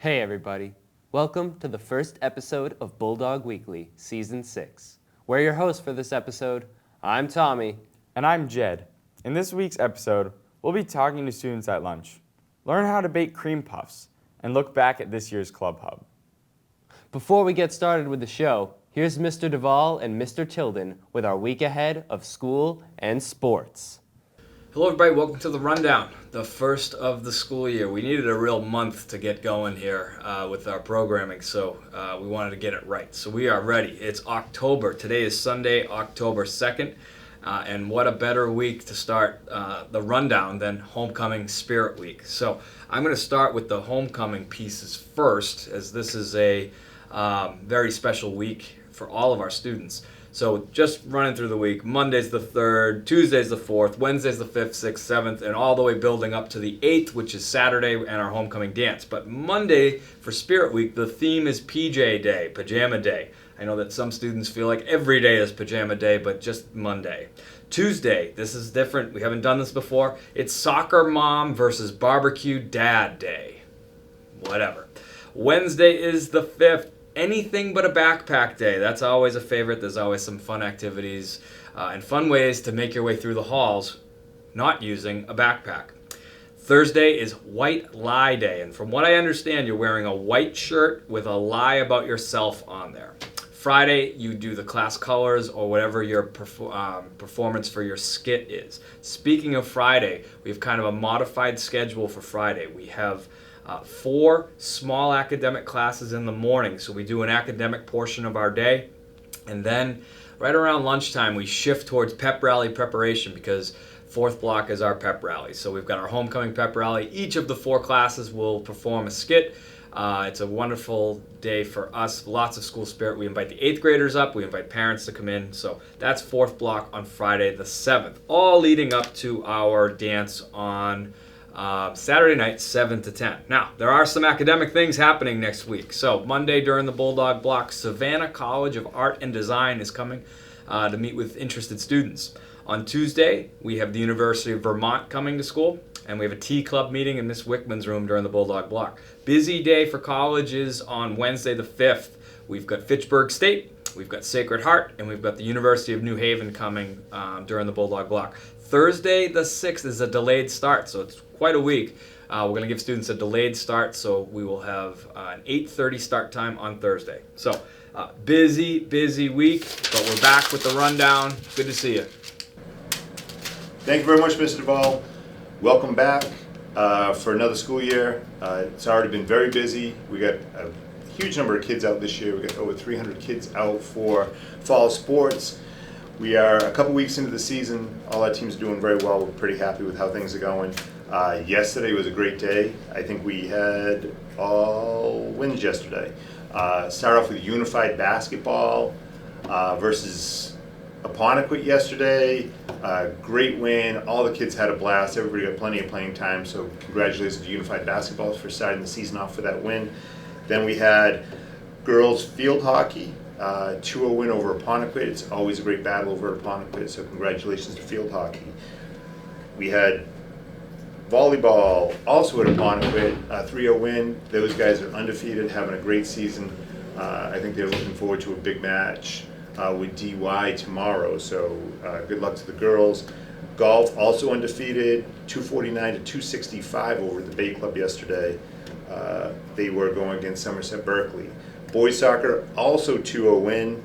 Hey everybody, welcome to the first episode of Bulldog Weekly, Season 6. We're your hosts for this episode. I'm Tommy. And I'm Jed. In this week's episode, we'll be talking to students at lunch, learn how to bake cream puffs, and look back at this year's Club Hub. Before we get started with the show, here's Mr. Devoll and Mr. Tilden with our week ahead of school and sports. Hello everybody, welcome to the Rundown, the first of the school year. We needed a real month to get going here with our programming, so we wanted to get it right. So we are ready. It's October. Today is Sunday, October 2nd, and what a better week to start the Rundown than Homecoming Spirit Week. So I'm going to start with the homecoming pieces first, as this is a very special week for all of our students. So just running through the week, Monday's the 3rd, Tuesday's the 4th, Wednesday's the 5th, 6th, 7th, and all the way building up to the 8th, which is Saturday and our homecoming dance. But Monday for Spirit Week, the theme is PJ Day, Pajama Day. I know that some students feel like every day is Pajama Day, but just Monday. Tuesday, this is different. We haven't done this before. It's Soccer Mom versus Barbecue Dad Day. Whatever. Wednesday is the 5th. Anything but a backpack day. That's always a favorite. There's always some fun activities and fun ways to make your way through the halls not using a backpack. Thursday is White Lie Day, and from what I understand, you're wearing a white shirt with a lie about yourself on there. Friday, you do the class colors or whatever your performance for your skit is. Speaking of Friday, we have kind of a modified schedule for Friday. We have 4 small academic classes in the morning. So we do an academic portion of our day, and then right around lunchtime we shift towards pep rally preparation because 4th block is our pep rally. So we've got our homecoming pep rally. Each of the 4 classes will perform a skit. It's a wonderful day for us. Lots of school spirit. We invite the 8th graders up. We invite parents to come in. So that's 4th block on Friday the 7th. All leading up to our dance on Saturday night, 7 to 10. Now, there are some academic things happening next week. So Monday during the Bulldog block, Savannah College of Art and Design is coming to meet with interested students. On Tuesday, we have the University of Vermont coming to school, and we have a tea club meeting in Miss Wickman's room during the Bulldog block. Busy day for colleges on Wednesday the 5th. We've got Fitchburg State, we've got Sacred Heart, and we've got the University of New Haven coming during the Bulldog block. Thursday the 6th is a delayed start, so it's quite a week. We're going to give students a delayed start, so we will have an 8:30 start time on Thursday. So busy week, but we're back with the Rundown. Good to see you. Thank you very much, Mr. Devoll. Welcome back for another school year. It's already been very busy. We got a huge number of kids out this year. We got over 300 kids out for fall sports. We are a couple weeks into the season. All our teams are doing very well. We're pretty happy with how things are going. Yesterday was a great day. I think we had all wins yesterday. Start off with unified basketball versus Apponequet yesterday. Great win. All the kids had a blast. Everybody got plenty of playing time. So congratulations to unified basketball for starting the season off for that win. Then we had girls field hockey. 2-0 win over Apponequet. It's always a great battle over Apponequet, so congratulations to field hockey. We had volleyball, also at Apponequet, 3-0 win. Those guys are undefeated, having a great season. I think they're looking forward to a big match with DY tomorrow, so good luck to the girls. Golf, also undefeated, 249 to 265 over at the Bay Club yesterday. They were going against Somerset Berkeley. Boys soccer, also 2-0 win.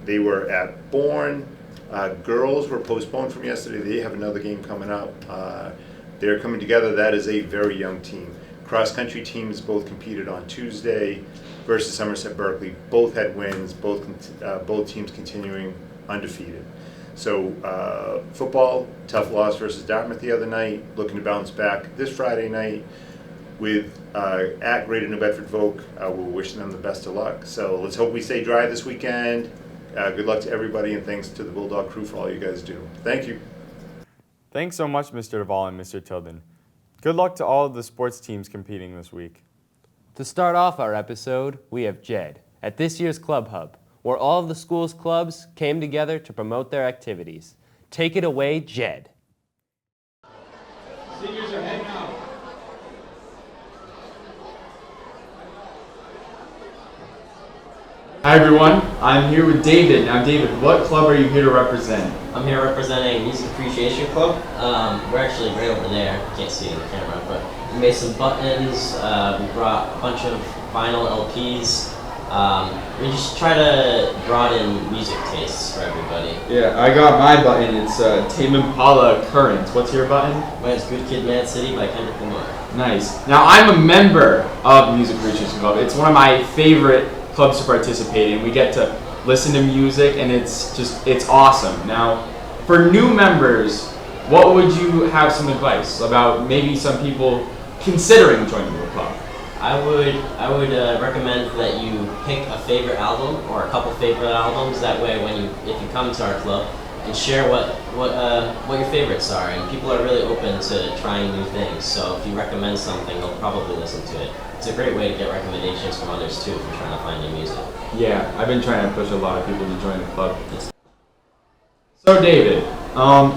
They were at Bourne. Girls were postponed from yesterday. They have another game coming up. They're coming together. That is a very young team. Cross-country teams both competed on Tuesday versus Somerset Berkeley. Both had wins. Both teams continuing undefeated. So football, tough loss versus Dartmouth the other night. Looking to bounce back this Friday night with at Greater New Bedford Voc. We're wishing them the best of luck. So let's hope we stay dry this weekend. Good luck to everybody, and thanks to the Bulldog crew for all you guys do. Thank you. Thanks so much, Mr. Devoll and Mr. Tilden. Good luck to all of the sports teams competing this week. To start off our episode, we have Jed at this year's Club Hub, where all of the school's clubs came together to promote their activities. Take it away, Jed. Seniors are heading out. Hi everyone, I'm here with David. Now David, what club are you here to represent? I'm here representing Music Appreciation Club. We're actually right over there. You can't see it in the camera, but we made some buttons. We brought a bunch of vinyl LPs. We just try to broaden music tastes for everybody. Yeah, I got my button. It's Tame Impala Currents. What's your button? Mine's Good Kid, Mad City by Kendrick Lamar. Nice. Now I'm a member of Music Appreciation Club. It's one of my favorite clubs to participate in. We get to listen to music and it's awesome. Now, for new members, what would you have some advice about maybe some people considering joining the club? I would recommend that you pick a favorite album or a couple favorite albums. That way, if you come to our club, and share what your favorites are. And people are really open to trying new things. So if you recommend something, they'll probably listen to it. It's a great way to get recommendations from others too if you're trying to find new music. Yeah, I've been trying to push a lot of people to join the club. So David,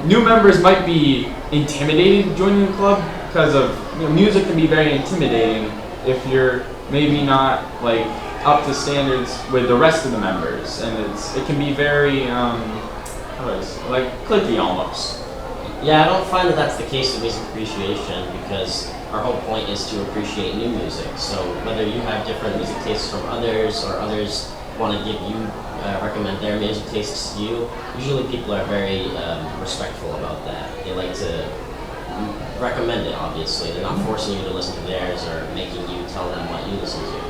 new members might be intimidated joining the club because of music can be very intimidating if you're maybe not like up to standards with the rest of the members, and it can be very like cliquey almost. Yeah, I don't find that that's the case with music appreciation because our whole point is to appreciate new music. So whether you have different music tastes from others or others want to give you, recommend their music tastes to you, usually people are very respectful about that. They like to recommend it, obviously. They're not forcing you to listen to theirs or making you tell them what you listen to.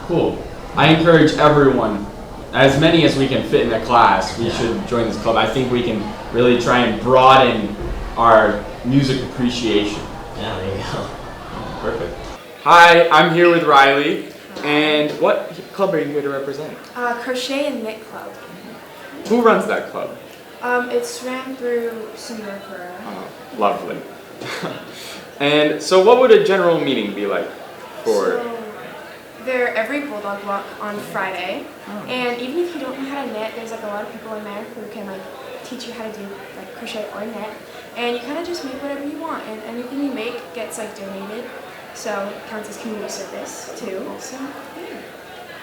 Cool. I encourage everyone, as many as we can fit in the class, we should join this club. I think we can really try and broaden our music appreciation. Yeah, there you go. Perfect. Hi, I'm here with Riley. And what club are you here to represent? Crochet and Knit Club. Who runs that club? It's ran through Singapore. Lovely. And so what would a general meeting be like for... So, they're every Bulldog walk on Friday, and even if you don't know how to knit, there's like a lot of people in there who can like teach you how to do like crochet or knit, and you kind of just make whatever you want, and anything you make gets like donated, so it counts as community service too. So yeah.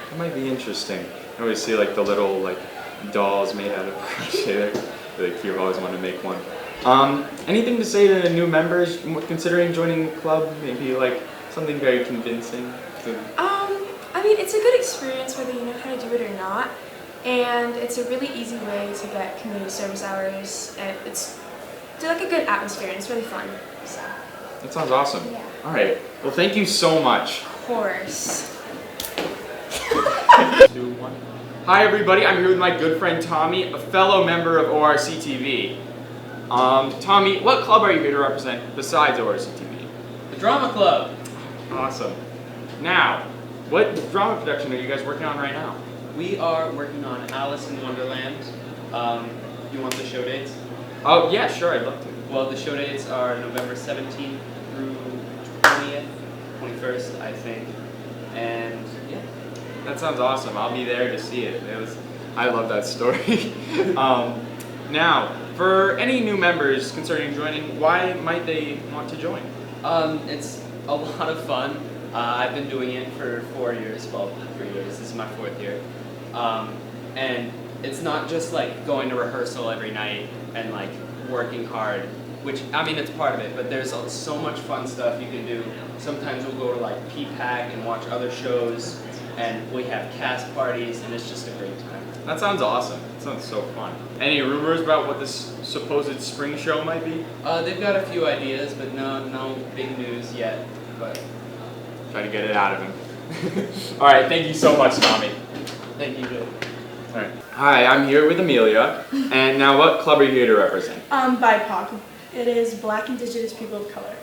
That might be interesting. I always see like the little like dolls made out of crochet. They're really cute. I've always wanted to make one. Anything to say to new members considering joining the club? Maybe like something very convincing. I mean, it's a good experience whether you know how to do it or not, and it's a really easy way to get community service hours, and it's like a good atmosphere, and it's really fun. So. That sounds awesome. Yeah. All right. Well, thank you so much. Of course. Hi, everybody. I'm here with my good friend Tommy, a fellow member of ORC TV. Tommy, what club are you here to represent besides ORC TV? The Drama Club. Awesome. Now, what drama production are you guys working on right now? We are working on Alice in Wonderland. You want the show dates? Oh, yeah, sure, I'd love to. Well, the show dates are November 17th through 20th, 21st, I think. And yeah. That sounds awesome. I'll be there to see it. I love that story. Now, for any new members considering joining, why might they want to join? It's a lot of fun. I've been doing it for 4 years, well, 3 years. This is my 4th year. And it's not just like going to rehearsal every night and like working hard, which, I mean, it's part of it, but there's so much fun stuff you can do. Sometimes we'll go to like PPAC and watch other shows, and we have cast parties, and it's just a great time. That sounds awesome. That sounds so fun. Any rumors about what this supposed spring show might be? They've got a few ideas, but no big news yet. But try to get it out of him. All right, thank you so much, Tommy. thank you, Joe. All right. Hi, I'm here with Amelia, and now what club are you here to represent? BIPOC. It is Black Indigenous People of Color.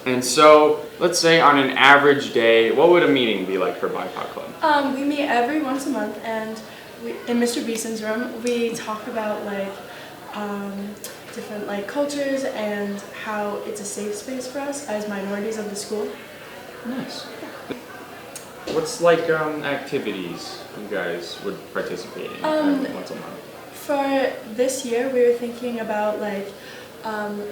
And so, let's say on an average day, what would a meeting be like for BIPOC Club? We meet every once a month, and in Mr. Beeson's room, we talk about like different like cultures and how it's a safe space for us as minorities of the school. Nice. What's like activities you guys would participate in once a month? For this year, we were thinking about like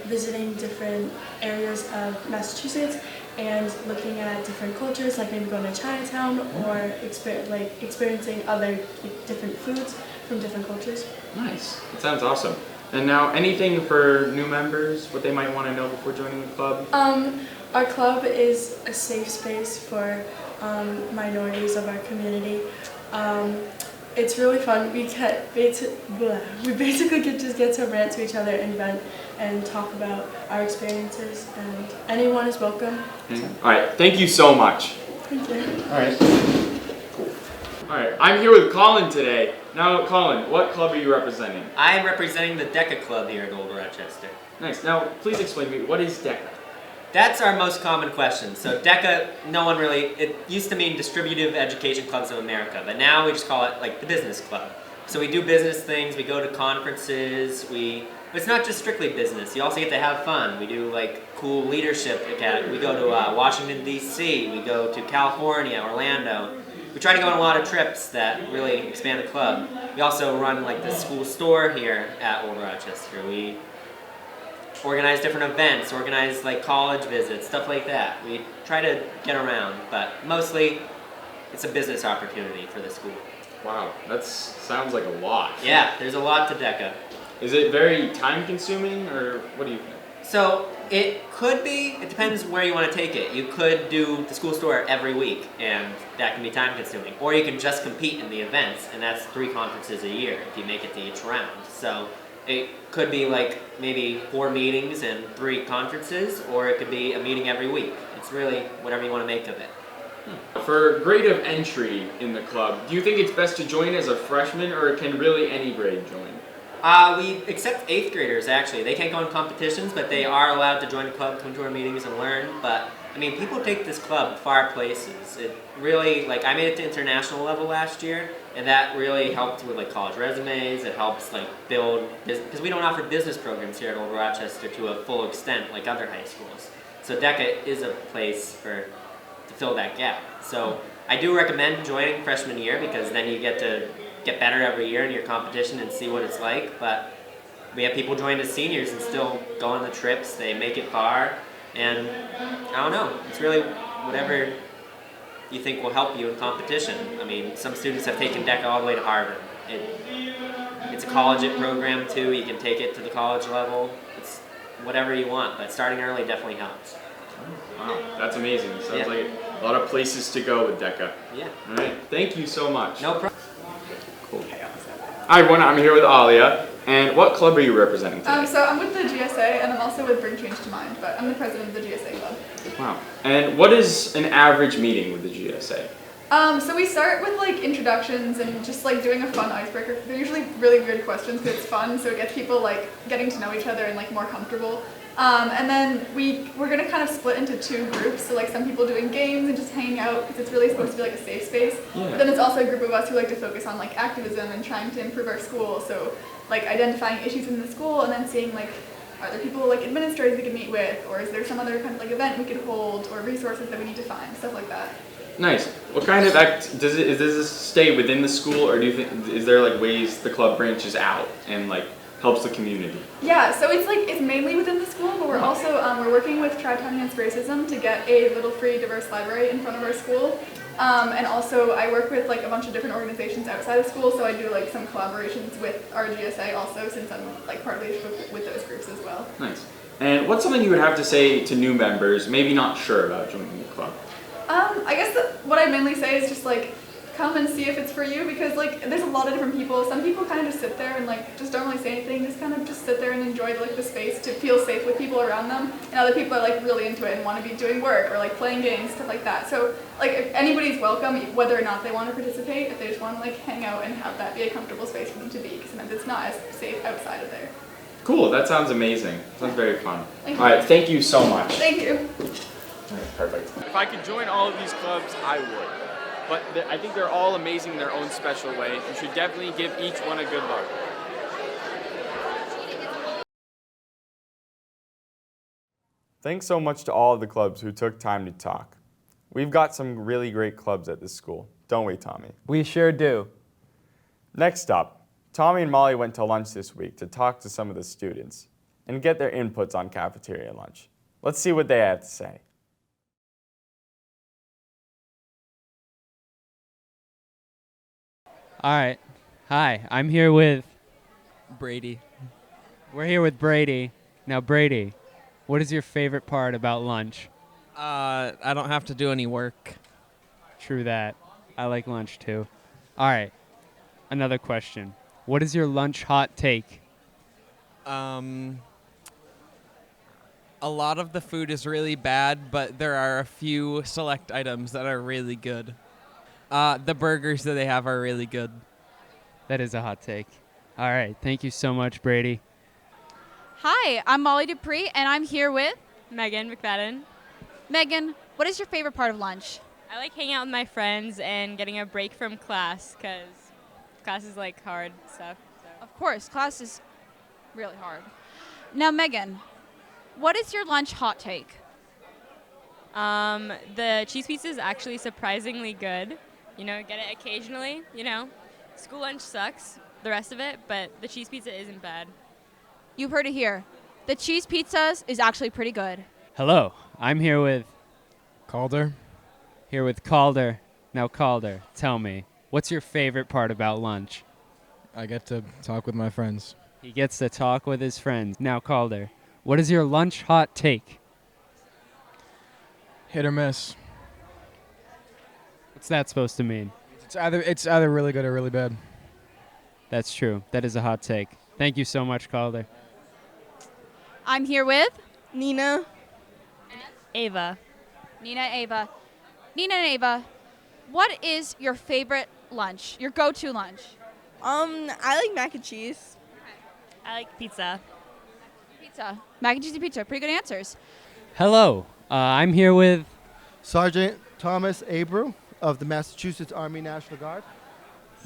visiting different areas of Massachusetts and looking at different cultures, like maybe going to Chinatown or experiencing other different foods from different cultures. Nice. That sounds awesome. And now, anything for new members, what they might want to know before joining the club? Our club is a safe space for minorities of our community. It's really fun. We basically get to rant to each other and vent and talk about our experiences, and anyone is welcome. All right, thank you so much. Thank you. All right. Cool. All right, I'm here with Colin today. Now, Colin, what club are you representing? I am representing the DECA Club here at Old Rochester. Nice. Now, please explain to me, what is DECA? That's our most common question. So DECA, it used to mean Distributive Education Clubs of America, but now we just call it like the business club. So we do business things, we go to conferences, but it's not just strictly business. You also get to have fun. We do like cool leadership academy. We go to Washington, D.C., we go to California, Orlando. We try to go on a lot of trips that really expand the club. We also run like the school store here at Old Rochester. We organize different events, organize like college visits, stuff like that. We try to get around, but mostly it's a business opportunity for the school. Wow, that sounds like a lot. Yeah, there's a lot to DECA. Is it very time consuming, or what do you think? So it could be, it depends where you want to take it. You could do the school store every week, and that can be time consuming. Or you can just compete in the events, and that's 3 conferences a year if you make it to each round. So it could be like maybe 4 meetings and 3 conferences, or it could be a meeting every week. It's really whatever you want to make of it. For grade of entry in the club, do you think it's best to join as a freshman, or can really any grade join? We accept 8th graders actually. They can't go in competitions, but they are allowed to join the club, come to our meetings and learn. But I mean, people take this club far places. It really, like, I made it to international level last year, and that really helped with like college resumes. It helps like build, because we don't offer business programs here at Old Rochester to a full extent like other high schools. So DECA is a place to fill that gap. So I do recommend joining freshman year, because then you get to get better every year in your competition and see what it's like. But we have people join as seniors and still go on the trips. They make it far, and I don't know. It's really whatever you think will help you in competition. I mean, some students have taken DECA all the way to Harvard. It's a collegiate program too. You can take it to the college level. It's whatever you want, but starting early definitely helps. Wow, that's amazing. Sounds like a lot of places to go with DECA. Yeah. All right, thank you so much. No problem. Cool. Hi everyone, I'm here with Alia. And what club are you representing today? So I'm with the GSA, and I'm also with Bring Change to Mind, but I'm the president of the GSA club. Wow. And what is an average meeting with the GSA? So we start with like introductions and just like doing a fun icebreaker. They're usually really weird questions because it's fun, so it gets people like getting to know each other and like more comfortable. And then we're gonna kind of split into 2 groups. So like some people doing games and just hanging out because it's really supposed to be like a safe space. Yeah. But then it's also a group of us who like to focus on like activism and trying to improve our school. So like identifying issues in the school and then seeing like, are there people like administrators we could meet with, or is there some other kind of like event we could hold, or resources that we need to find, stuff like that. Nice. What kind of does this stay within the school, or do you think is there like ways the club branches out and like helps the community? Yeah, so it's mainly within the school, but we're also we're working with Tri-Town Against Racism to get a little free diverse library in front of our school. And also I work with like a bunch of different organizations outside of school, so I do like some collaborations with our GSA also, since I'm like part leadership with those groups as well. Nice. And what's something you would have to say to new members, maybe not sure about joining the club? I guess what I mainly say is just like come and see if it's for you, because like there's a lot of different people. Some people kind of just sit there and like just don't really say anything, just kind of just sit there and enjoy like the space to feel safe with people around them, and other people are like really into it and want to be doing work or like playing games, stuff like that. So like if anybody's welcome, whether or not they want to participate, if they just want to like hang out and have that be a comfortable space for them to be, because sometimes it's not as safe outside of there. Cool, that sounds amazing. Sounds very fun. Thank All you. right, thank you so much. Thank you. Perfect. If I could join all of these clubs, I would. But I think they're all amazing in their own special way. You should definitely give each one a good look. Thanks so much to all of the clubs who took time to talk. We've got some really great clubs at this school, don't we, Tommy? We sure do. Next up, Tommy and Molly went to lunch this week to talk to some of the students and get their inputs on cafeteria lunch. Let's see what they had to say. All right. Hi, I'm here with Brady. We're here with Brady. Now, Brady, what is your favorite part about lunch? I don't have to do any work. True that. I like lunch too. All right. Another question. What is your lunch hot take? A lot of the food is really bad, but there are a few select items that are really good. The burgers that they have are really good. That is a hot take. All right. Thank you so much, Brady. Hi, I'm Molly Dupree, and I'm here with Megan McFadden. Megan. What is your favorite part of lunch? I like hanging out with my friends and getting a break from class because class is like hard stuff. So. Of course, class is really hard. Now, Megan, what is your lunch hot take? The cheese pizza is actually surprisingly good. You know, get it occasionally, you know. School lunch sucks, the rest of it, but the cheese pizza isn't bad. You've heard it here. The cheese pizzas is actually pretty good. Hello. I'm here with Calder. Here with Calder. Now, Calder, tell me, what's your favorite part about lunch? I get to talk with my friends. He gets to talk with his friends. Now, Calder, what is your lunch hot take? Hit or miss. What's that supposed to mean? It's either really good or really bad. That's true. That is a hot take. Thank you so much, Calder. I'm here with Nina. Ava. Nina and Ava. Nina and Ava, what is your favorite lunch? Your go-to lunch? I like mac and cheese. I like pizza. Pizza. Mac and cheese and pizza. Pretty good answers. Hello. I'm here with Sergeant Thomas Abreu of the Massachusetts Army National Guard.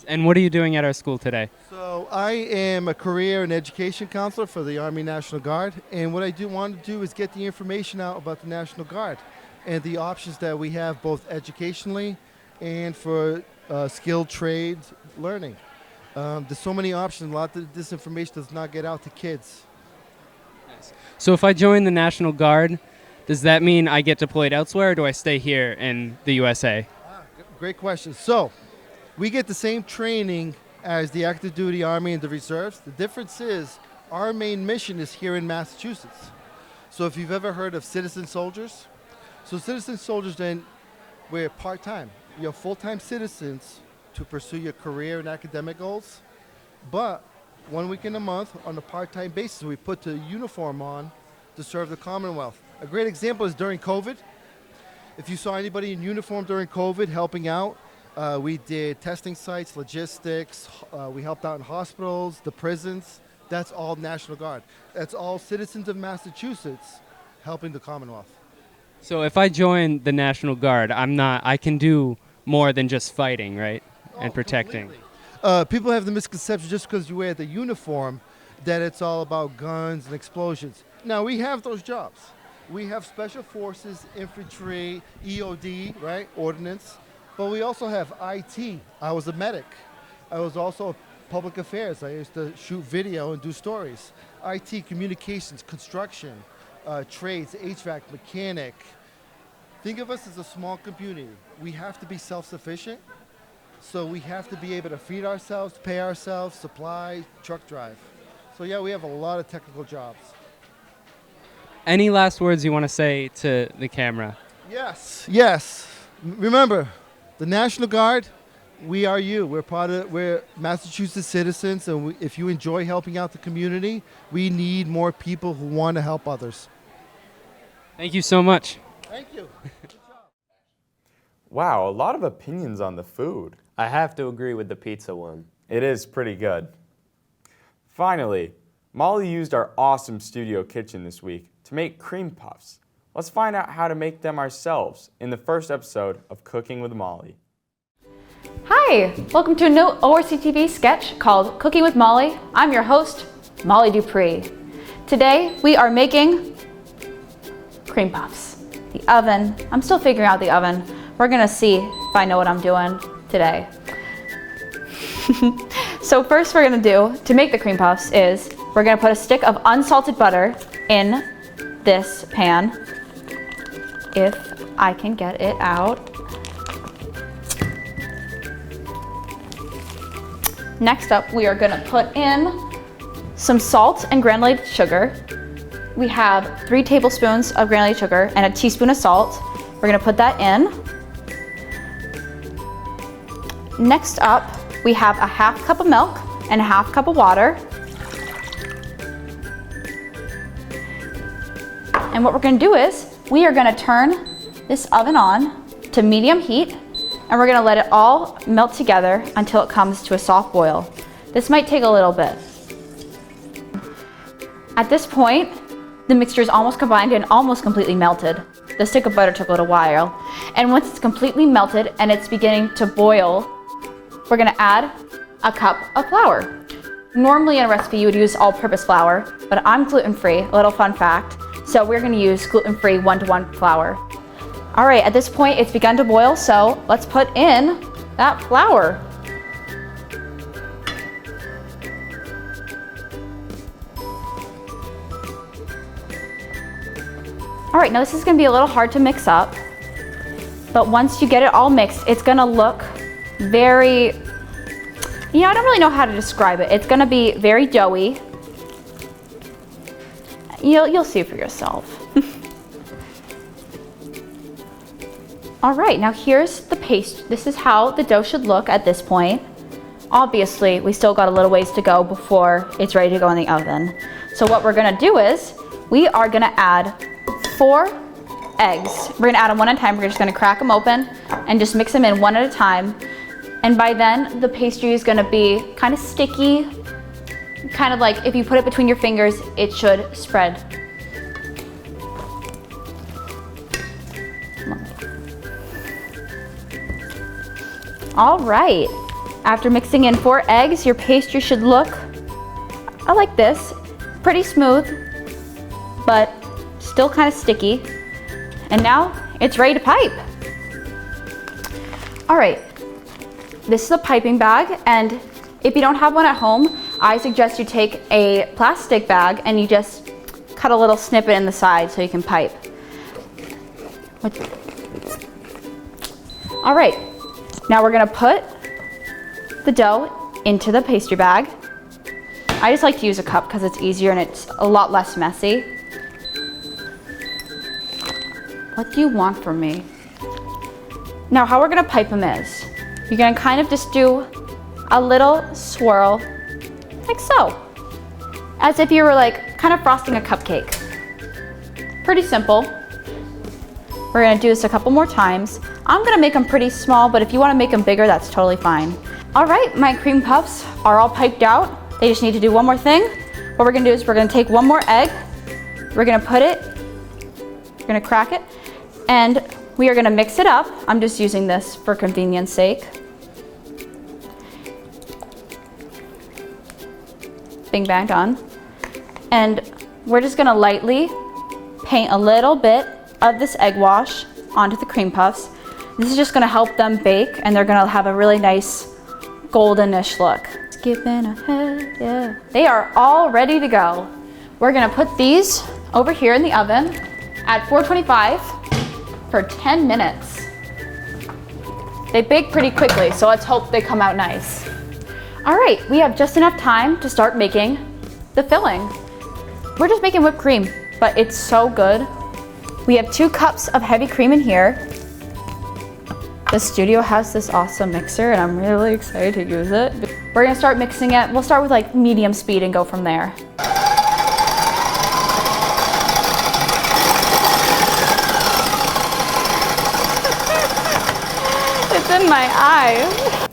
And what are you doing at our school today? So I am a career and education counselor for the Army National Guard, and what I want to do is get the information out about the National Guard and the options that we have both educationally and for skilled trades learning. There's so many options. A lot of this information does not get out to kids. So if I join the National Guard, does that mean I get deployed elsewhere, or do I stay here in the USA? Great question. So we get the same training as the active duty Army and the reserves. The difference is our main mission is here in Massachusetts. So if you've ever heard of citizen soldiers, so citizen soldiers, then we're part-time. You're full-time citizens to pursue your career and academic goals. But 1 week in a month on a part-time basis, we put the uniform on to serve the Commonwealth. A great example is during COVID. If you saw anybody in uniform during COVID helping out, we did testing sites, logistics, we helped out in hospitals, the prisons. That's all National Guard. That's all citizens of Massachusetts helping the Commonwealth. So if I join the National Guard, I can do more than just fighting, right? And protecting. People have the misconception just because you wear the uniform that it's all about guns and explosions. Now, we have those jobs. We have special forces, infantry, EOD, right, ordnance, but we also have IT. I was a medic. I was also public affairs. I used to shoot video and do stories. IT, communications, construction, trades, HVAC, mechanic. Think of us as a small community. We have to be self-sufficient, so we have to be able to feed ourselves, pay ourselves, supply, truck drive. So yeah, we have a lot of technical jobs. Any last words you want to say to the camera? Yes. Remember, the National Guard, we are you. We're Massachusetts citizens, and if you enjoy helping out the community, we need more people who want to help others. Thank you so much. Thank you. Wow, a lot of opinions on the food. I have to agree with the pizza one. It is pretty good. Finally, Molly used our awesome studio kitchen this week to make cream puffs. Let's find out how to make them ourselves in the first episode of Cooking with Molly. Hi, welcome to a new ORCTV sketch called Cooking with Molly. I'm your host, Molly Dupree. Today we are making cream puffs. The oven, I'm still figuring out the oven. We're gonna see if I know what I'm doing today. So first we're gonna do, to make the cream puffs, is we're gonna put a stick of unsalted butter in this pan, if I can get it out. Next up, we are gonna put in some salt and granulated sugar. We have 3 tablespoons of granulated sugar and a teaspoon of salt. We're gonna put that in. Next up, we have a half cup of milk and a half cup of water. And what we're gonna do is, we are gonna turn this oven on to medium heat, and we're gonna let it all melt together until it comes to a soft boil. This might take a little bit. At this point, the mixture is almost combined and almost completely melted. The stick of butter took a little while. And once it's completely melted and it's beginning to boil, we're gonna add a cup of flour. Normally in a recipe you would use all-purpose flour, but I'm gluten-free, a little fun fact. So we're gonna use gluten-free 1-to-1 flour. All right, at this point it's begun to boil, so let's put in that flour. All right, now this is gonna be a little hard to mix up, but once you get it all mixed, it's gonna look very, I don't really know how to describe it. It's gonna be very doughy. You'll see for yourself. All right, now here's the paste. This is how the dough should look at this point. Obviously, we still got a little ways to go before it's ready to go in the oven. So what we're gonna do is, we are gonna add 4 eggs. We're gonna add them one at a time. We're just gonna crack them open and just mix them in one at a time. And by then, the pastry is gonna be kind of sticky, kind of like if you put it between your fingers, it should spread. All right, after mixing in 4 eggs, your pastry should look like this. Pretty smooth, but still kind of sticky. And now it's ready to pipe. All right, this is a piping bag, and if you don't have one at home, I suggest you take a plastic bag and you just cut a little snippet in the side so you can pipe. All right, now we're gonna put the dough into the pastry bag. I just like to use a cup because it's easier and it's a lot less messy. What do you want from me? Now how we're gonna pipe them is, you're gonna kind of just do a little swirl, like so. As if you were like kind of frosting a cupcake. Pretty simple. We're gonna do this a couple more times. I'm gonna make them pretty small, but if you wanna make them bigger, that's totally fine. All right, my cream puffs are all piped out. They just need to do one more thing. What we're gonna do is we're gonna take one more egg, we're gonna put it, we're gonna crack it, and we are gonna mix it up. I'm just using this for convenience sake. Bing bang done. And we're just gonna lightly paint a little bit of this egg wash onto the cream puffs. This is just gonna help them bake, and they're gonna have a really nice goldenish look. Skipping ahead, yeah. They are all ready to go. We're gonna put these over here in the oven at 425 for 10 minutes. They bake pretty quickly, so let's hope they come out nice. All right, we have just enough time to start making the filling. We're just making whipped cream, but it's so good. We have 2 cups of heavy cream in here. The studio has this awesome mixer, and I'm really excited to use it. We're gonna start mixing it. We'll start with like medium speed and go from there. It's in my eye.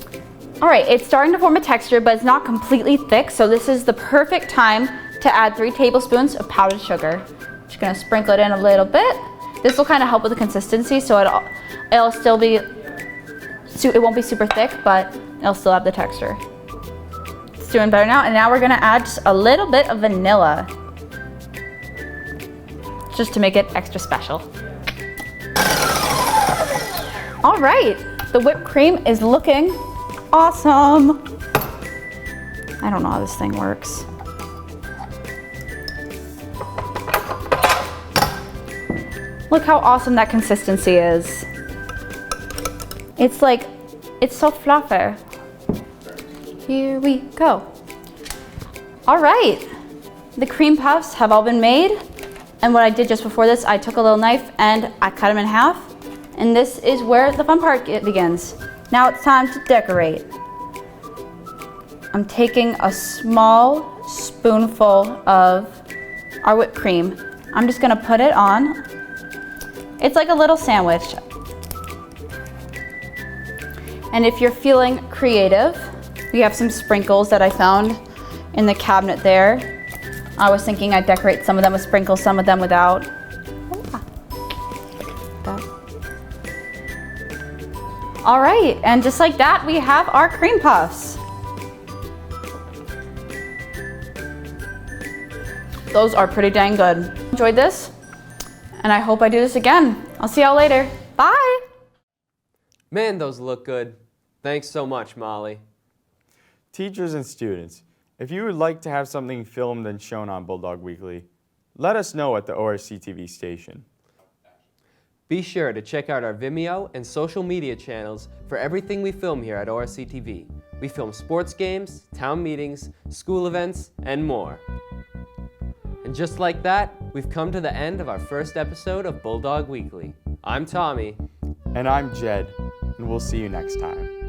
All right, it's starting to form a texture, but it's not completely thick, so this is the perfect time to add 3 tablespoons of powdered sugar. Just gonna sprinkle it in a little bit. This will kind of help with the consistency, so it'll still be, it won't be super thick, but it'll still have the texture. It's doing better now, and now we're gonna add just a little bit of vanilla, just to make it extra special. All right, the whipped cream is looking awesome. I don't know how this thing works. Look how awesome that consistency is. It's like, it's so fluffy. Here we go. All right, the cream puffs have all been made. And what I did just before this, I took a little knife and I cut them in half. And this is where the fun part begins. Now it's time to decorate. I'm taking a small spoonful of our whipped cream. I'm just gonna put it on. It's like a little sandwich. And if you're feeling creative, we have some sprinkles that I found in the cabinet there. I was thinking I'd decorate some of them with sprinkles, some of them without. All right, and just like that, we have our cream puffs. Those are pretty dang good. Enjoyed this, and I hope I do this again. I'll see y'all later. Bye. Man, those look good. Thanks so much, Molly. Teachers and students, if you would like to have something filmed and shown on Bulldog Weekly, let us know at the ORC TV station. Be sure to check out our Vimeo and social media channels for everything we film here at ORC TV. We film sports games, town meetings, school events, and more. And just like that, we've come to the end of our first episode of Bulldog Weekly. I'm Tommy. And I'm Jed, and we'll see you next time.